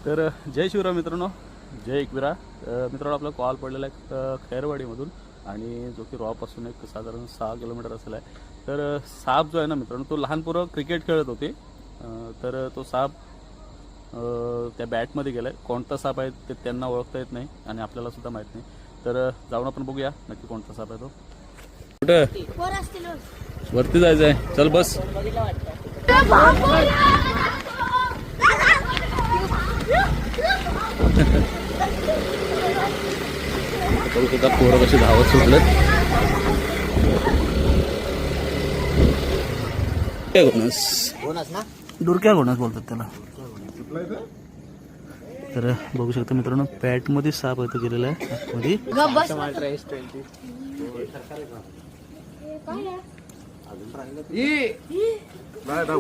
तर जय शिवराय मित्रांनो, जय एकविरा. मित्रांनो, आपला कॉल पडलेला आहे खैरवाडीमधून आणि जो की रॉपासून एक साधारण 6 किलोमीटर असेल आहे. तर साप जो आहे ना मित्रांनो, तो लहान पोरं क्रिकेट खेळत होते. तर तो साप त्या बॅटमध्ये गेला आहे. कोणता साप आहे ते त्यांना ओळखता येत नाही आणि आपल्याला सुद्धा माहीत नाही. तर जाऊन आपण बघूया नक्की कोणता साप आहे तो. कुठं वरती जायचं आहे? चल बस. बघू सुद्धा पोरं कशी धावत सुटलेत. डुरक्या घोणस बोलतात त्याला. तर बघू शकता मित्रांनो, पॅट मध्ये साप आहे तो गेलेला आहे आतमध्ये.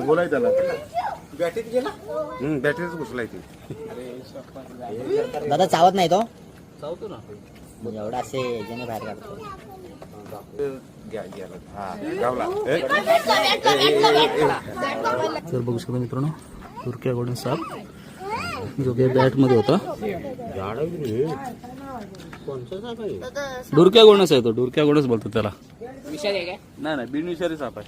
बोलाय त्याला बॅटरीत गेला. बॅटरीच घुसलाय ती. दादा चावत नाही तो. चावतो ना एवढा असे याच्याने बाहेर काढतो. तर बघू शकता मित्रांनो, डुरक्या घोणस साप जो की बॅट मध्ये होता. डुरक्या घोणस आहे तो. डुरक्या घोणस बोलतात त्याला. नाही नाही, बिनविषारी साप आहे.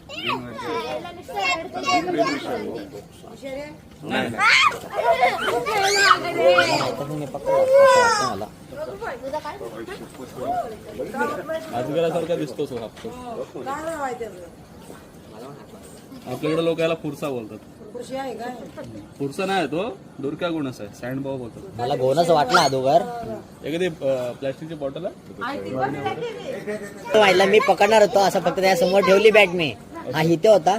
अजगरासारखा दिसतो तो साप. आपल्याकडे लोक याला फुरसा बोलतात. फुरसा नाही तो, डुरक्या घोणस आहे. सँडबॉब बोलतात. मला घोणच वाटला अगोदर. एखादी प्लॅस्टिकची बॉटल आहे. व्हायला मी पकडणार होतो असं, फक्त त्या समोर ठेवली बॅट मी. हा इथे होता,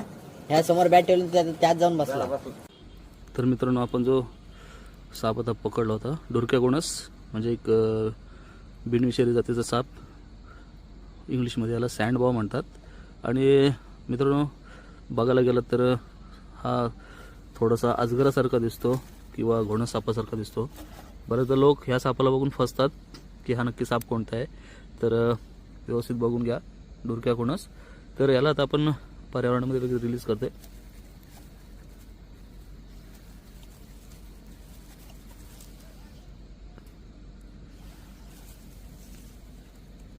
ह्या समोर बॅट ठेवली, त्यात जाऊन बसला. तर मित्रांनो, आपण जो साप आता पकडला होता, डुरक्या घोणस म्हणजे एक बिनविषारी जातीचा साप. इंग्लिशमध्ये याला सँडबॉब म्हणतात. आणि मित्रांनो, बघायला गेलं तर हा थोडासा अजगरासारखा दिसतो किंवा घोणस सापासारखा दिसतो. बरेचदा लोक ह्या सापाला बघून फसतात की हा नक्की साप कोणता आहे. तर व्यवस्थित बघून घ्या, डुरक्या घोणस. तर याला आता आपण पर्यावरणामध्ये रिलीज करते.